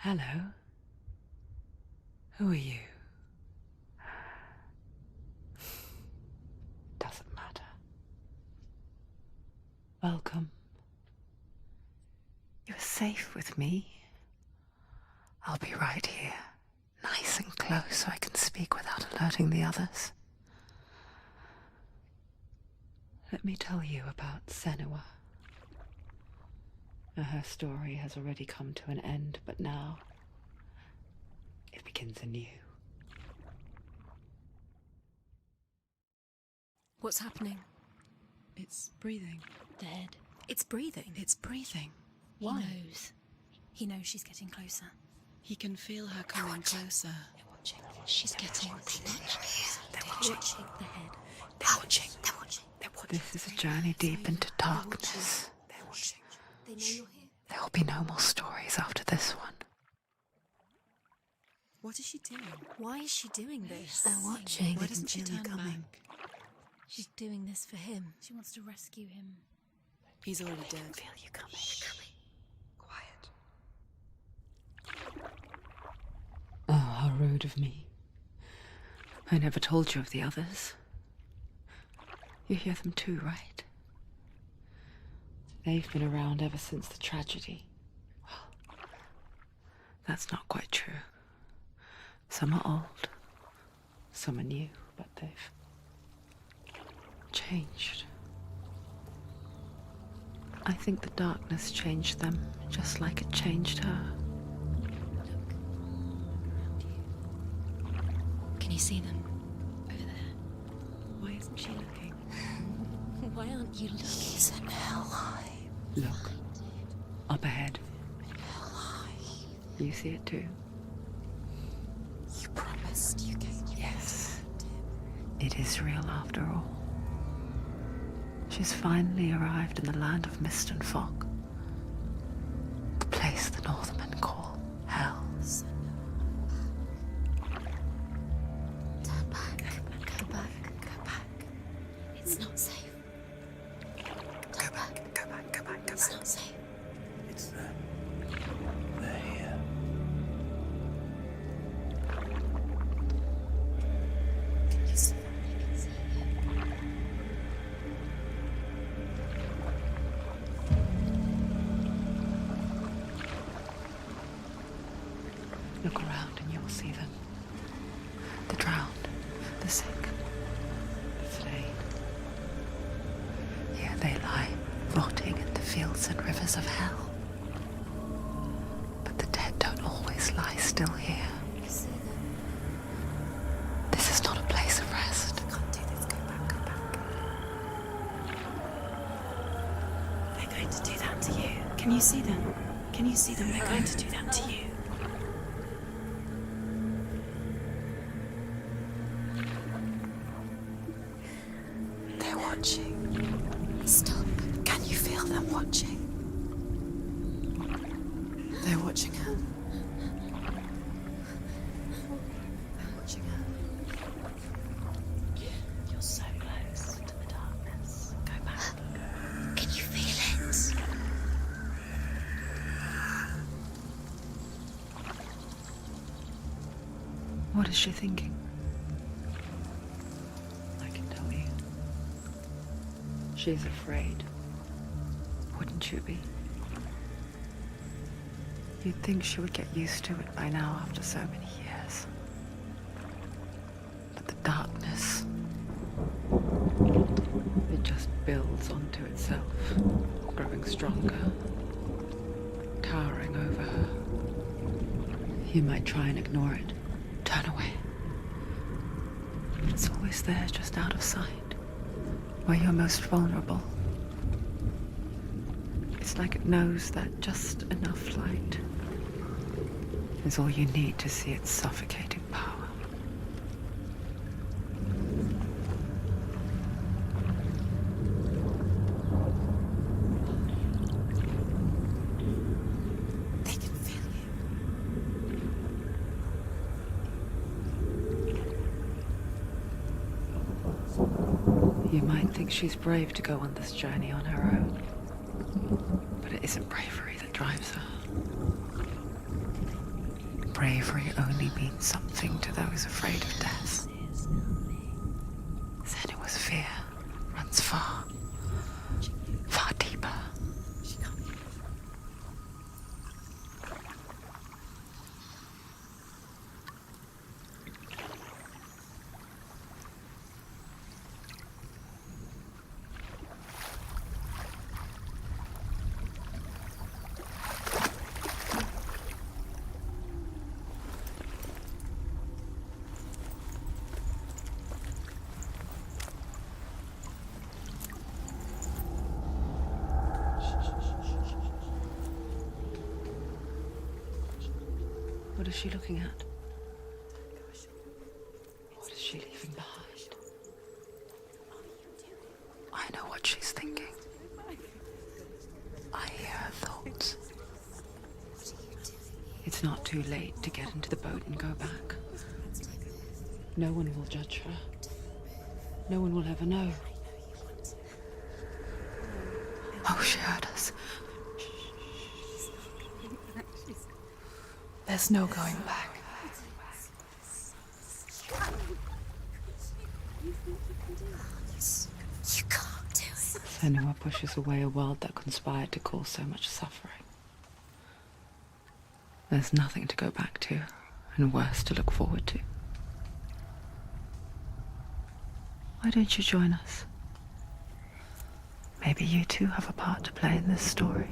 Hello. Who are you? Doesn't matter. Welcome. You're safe with me. I'll be right here, nice and close so I can speak without alerting the others. Let me tell you about Senua. Her story has already come to an end, but now it begins anew. What's happening? It's breathing. Dead. It's breathing. It's breathing. Why? He knows she's getting closer. He can feel her coming closer. They're watching. She's getting closer. They're watching the head. They're watching. They're watching. They're watching. This is a journey deep into darkness. They're watching. They know you're here. There will be no more stories after this one. What is she doing? Why is she doing this? They're watching. Why doesn't she turn back? She's doing this for him. She wants to rescue him. He's already dead. Feel you coming. Quiet. Oh, how rude of me. I never told you of the others. You hear them too, right? They've been around ever since the tragedy. Well, that's not quite true. Some are old, some are new, but they've changed. I think the darkness changed them, just like it changed her. Can you see them? Over there. Why isn't she looking? Why aren't you looking? He's in hell. Look, up ahead. You see it too? You promised you gave you. Yes. It is real after all. She's finally arrived in the land of mist and fog. The place the Northmen call Hell. Turn back. Go back. Go back. It's not safe. Go back. Go back. Go back. Go It's back. not safe. It's them. They're here. You see them? I can see Look around and you'll see them. The drowned, the sick, the slain. Here they lie, rotting in the fields and rivers of hell. But the dead don't always lie still here. You see them? This is not a place of rest. I can't do this. Go back. Go back. They're going to do that to you. Can you see them? Can you see them? They're going to do that to you. They're watching. Stop. Can you feel them watching? They're watching her. They're watching her. You're so close to the darkness. Go back. Can you feel it? What is she thinking? I can tell you. She's afraid. Wouldn't you be? You'd think she would get used to it by now after so many years. But the darkness, it just builds onto itself, growing stronger, towering over her. You might try and ignore it, turn away. It's always there, just out of sight, where you're most vulnerable. It's like it knows that just enough light is all you need to see its suffocating power. They can feel you. You might think she's brave to go on this journey on her own, but it isn't bravery that drives her. bravery only means something to those afraid of death. Senua's fear runs far, far deeper. What is she looking at? What is she leaving behind? I know what she's thinking. I hear her thoughts. It's not too late to get into the boat and go back. No one will judge her. No one will ever know. Oh, she heard us. There's no going back. You can't do it. Senua pushes away a world that conspired to cause so much suffering. There's nothing to go back to, and worse to look forward to. Why don't you join us? Maybe you too have a part to play in this story.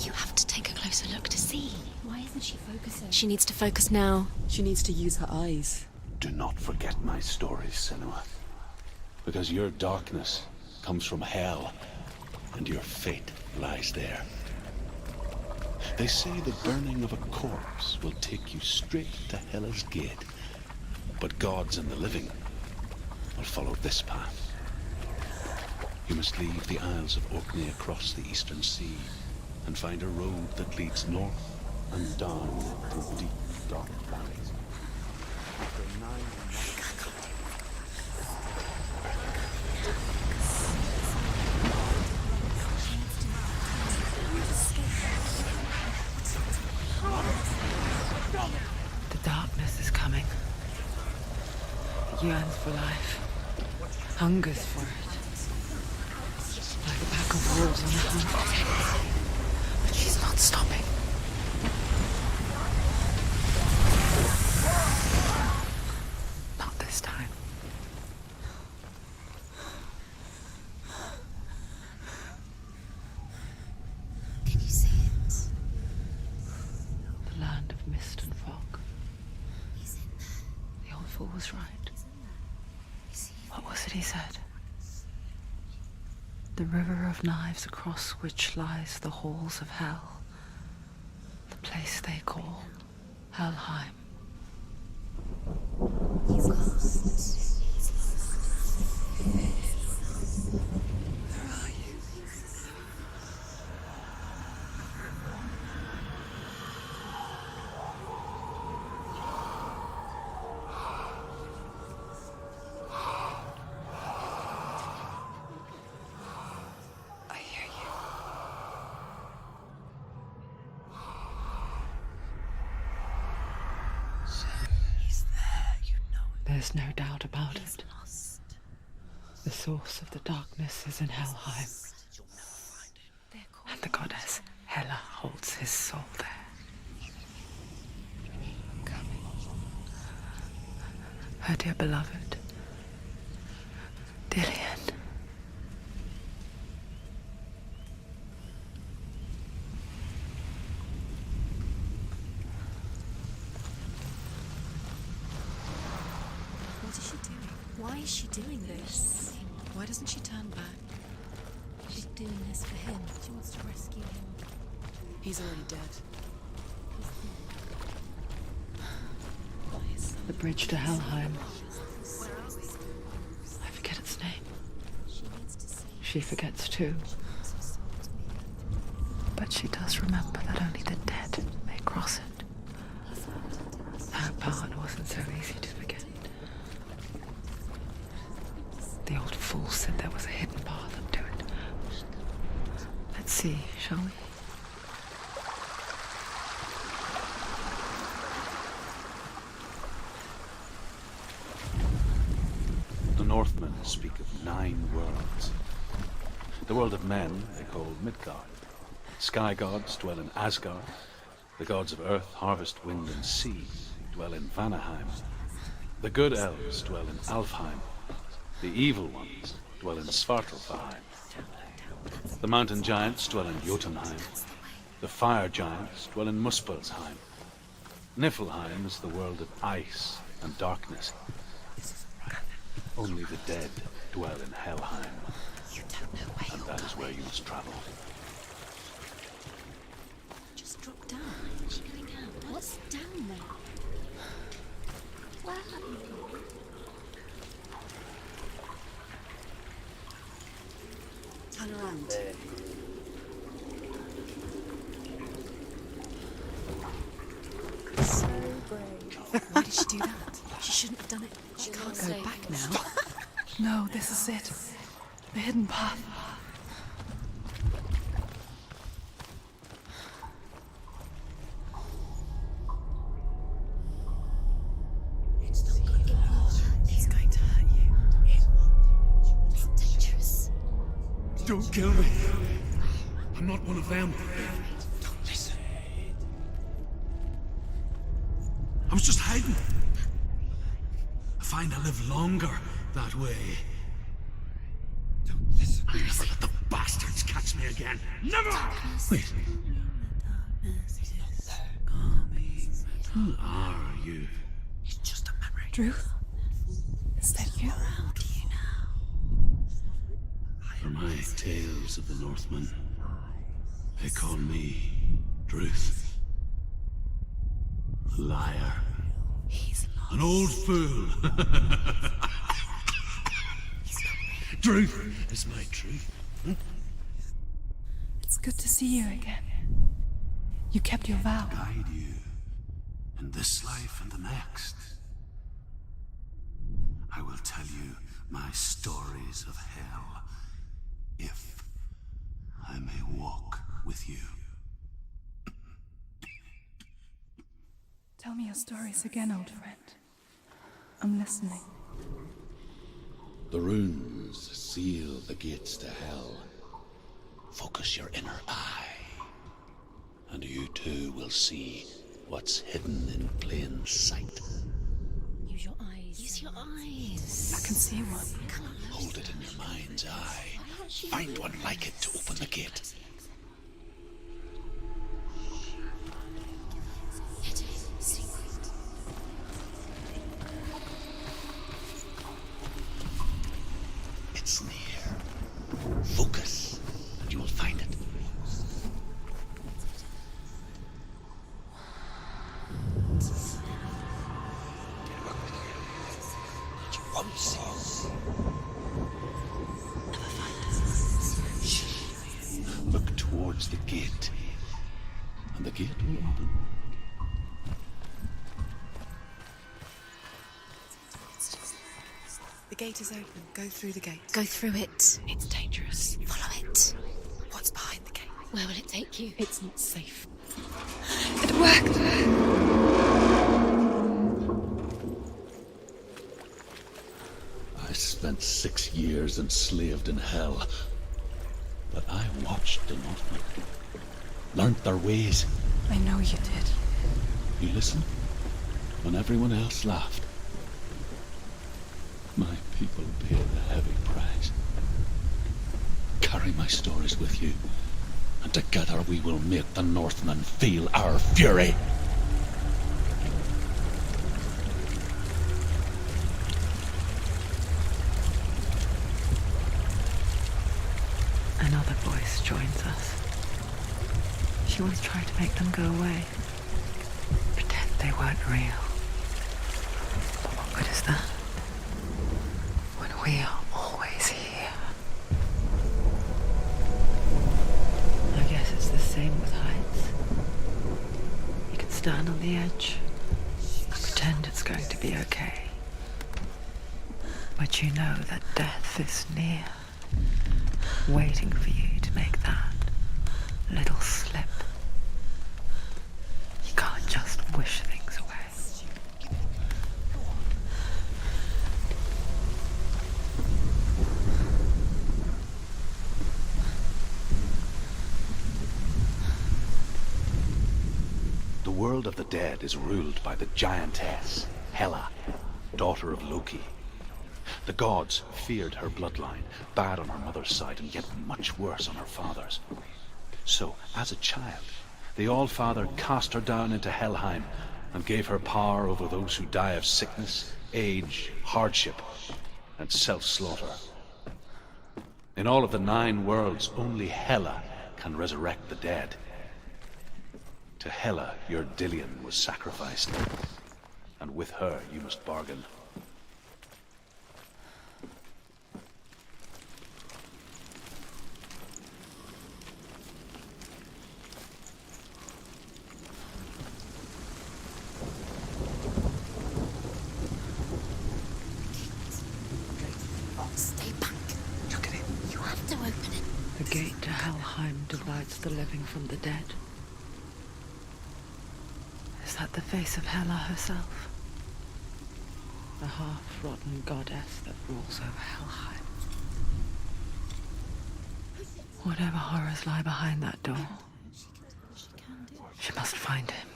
You have to take a closer look to see. Why isn't she focusing? She needs to focus now. She needs to use her eyes. Do not forget my stories, Senua. Because your darkness comes from hell, and your fate lies there. They say the burning of a corpse will take you straight to Hela's gate. But gods and the living will follow this path. You must leave the Isles of Orkney across the eastern sea and find a road that leads north and down through deep, dark valleys. After 9 The darkness is coming. It yearns for life, hungers for it. Like a pack of wolves on a hunt. But she's not stopping. Not this time. Can you see it? The land of mist and fog. He's in there. The old fool was right. You see him? What was it he said? The river of knives across which lies the halls of hell. The place they call Helheim. He's lost. Where are you? I hear you. He's there, you know it. There's no doubt about it. He's lost. The source of the darkness is in Helheim, You'll never find him. and the goddess Hela holds his soul there. Her dear beloved, Dillian. What is she doing? Why is she doing this? Why doesn't she turn back? She's doing this for him. She wants to rescue him. He's already dead. The bridge to Helheim. I forget its name. She needs to see She forgets too. her soul to be But she does remember that only the dead may cross it. That part wasn't so easy to forget. fool said there was a hidden path up to it. Let's see, shall we? The Northmen speak of 9 worlds. The world of men they call Midgard. Sky gods dwell in Asgard. The gods of earth, harvest, wind, and sea dwell in Vanaheim. The good elves dwell in Alfheim. The evil ones dwell in Svartalfheim. The mountain giants dwell in Jotunheim. The fire giants dwell in Muspelheim. Niflheim is the world of ice and darkness. Only the dead dwell in Helheim. And that is where you must travel. Just drop down. What's going on? What's down there? Where have you gone? Turn around. So brave. Why did she do that? She shouldn't have done it. She can't go safe. back now. No, this is it. The hidden path. He's going to hurt you. It's dangerous. Don't kill me. I'm not one of them. Don't listen. I was just hiding. I find I live longer that way. Don't listen. I'll never let the bastards catch me again. Never! Wait, who are you? It's just a memory. Druth? Is that you? For my tales of the Northmen, they call me Druth. A liar. He's lost. An old fool. Truth is my truth. It's good to see you again. You kept your vow. Guide you in this life and the next. I will tell you my stories of hell, if I may walk with you. Tell me your stories again, old friend. I'm listening. The runes seal the gates to hell. Focus your inner eye, and you too will see what's hidden in plain sight. Use your eyes. Use your eyes. I can see one. Hold it in your mind's eye. Find one like it to open the gate. It is secret. It's near. Focus, and you will find it. You won't see us. Never find us. Look towards the gate, and the gate will open. The gate is open. Go through the gate. Go through it. It's dangerous. Follow it. What's behind the gate? Where will it take you? It's not safe. It worked! I spent 6 years enslaved in hell, but I watched the Northmen, learnt their ways. I know you did. You listened when everyone else laughed. My people paid a heavy price. Carry my stories with you, and together we will make the Northmen feel our fury. Another voice joins us. She once tried to make them go away. Pretend they weren't real. But what good is that? When we are always here. I guess it's the same with heights. You can stand on the edge and pretend it's going to be okay. But you know that death is near, waiting for you to make that little slip. You can't just wish things away. The world of the dead is ruled by the giantess, Hela, daughter of Loki. The gods feared her bloodline, bad on her mother's side and yet much worse on her father's. So, as a child, the All-Father cast her down into Helheim and gave her power over those who die of sickness, age, hardship, and self-slaughter. In all of the 9 worlds, only Hela can resurrect the dead. To Hela, your Dillion was sacrificed, and with her you must bargain. Stay back. Look at it. You have to open it. The gate to Helheim divides the living from the dead. Is that the face of Hela herself? The half-rotten goddess that rules over Helheim. Whatever horrors lie behind that door, she must find him.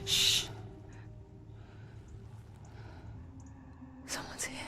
Shh. Someone's here.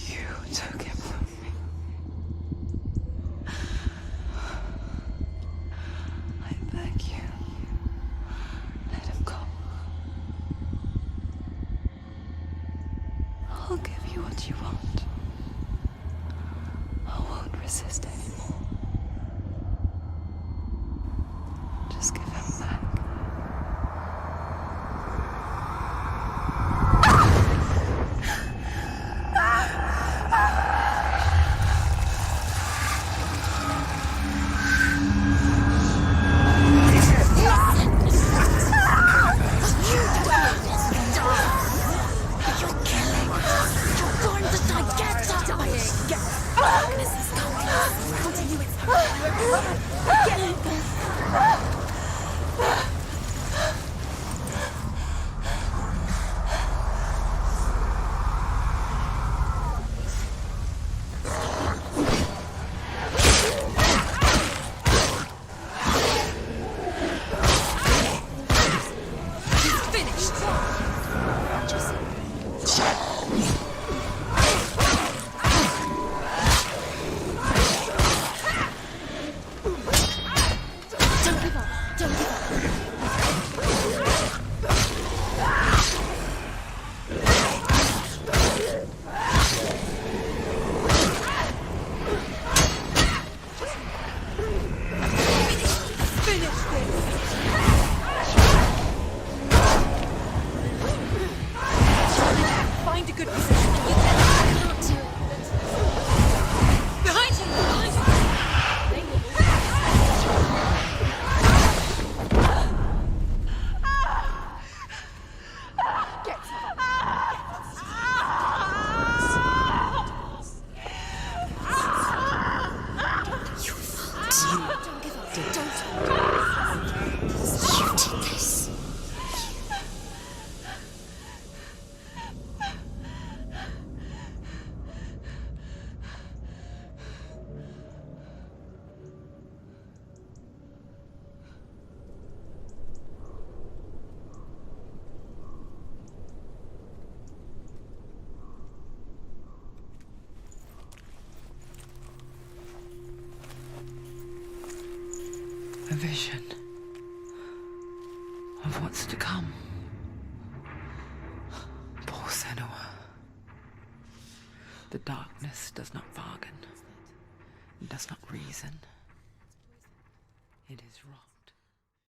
You took him from me. I beg you, let him go. I'll give you what you want. I won't resist anymore. Just give him back. A vision. of what's to come. Poor Senua. The darkness does not bargain. It does not reason. It is wrong.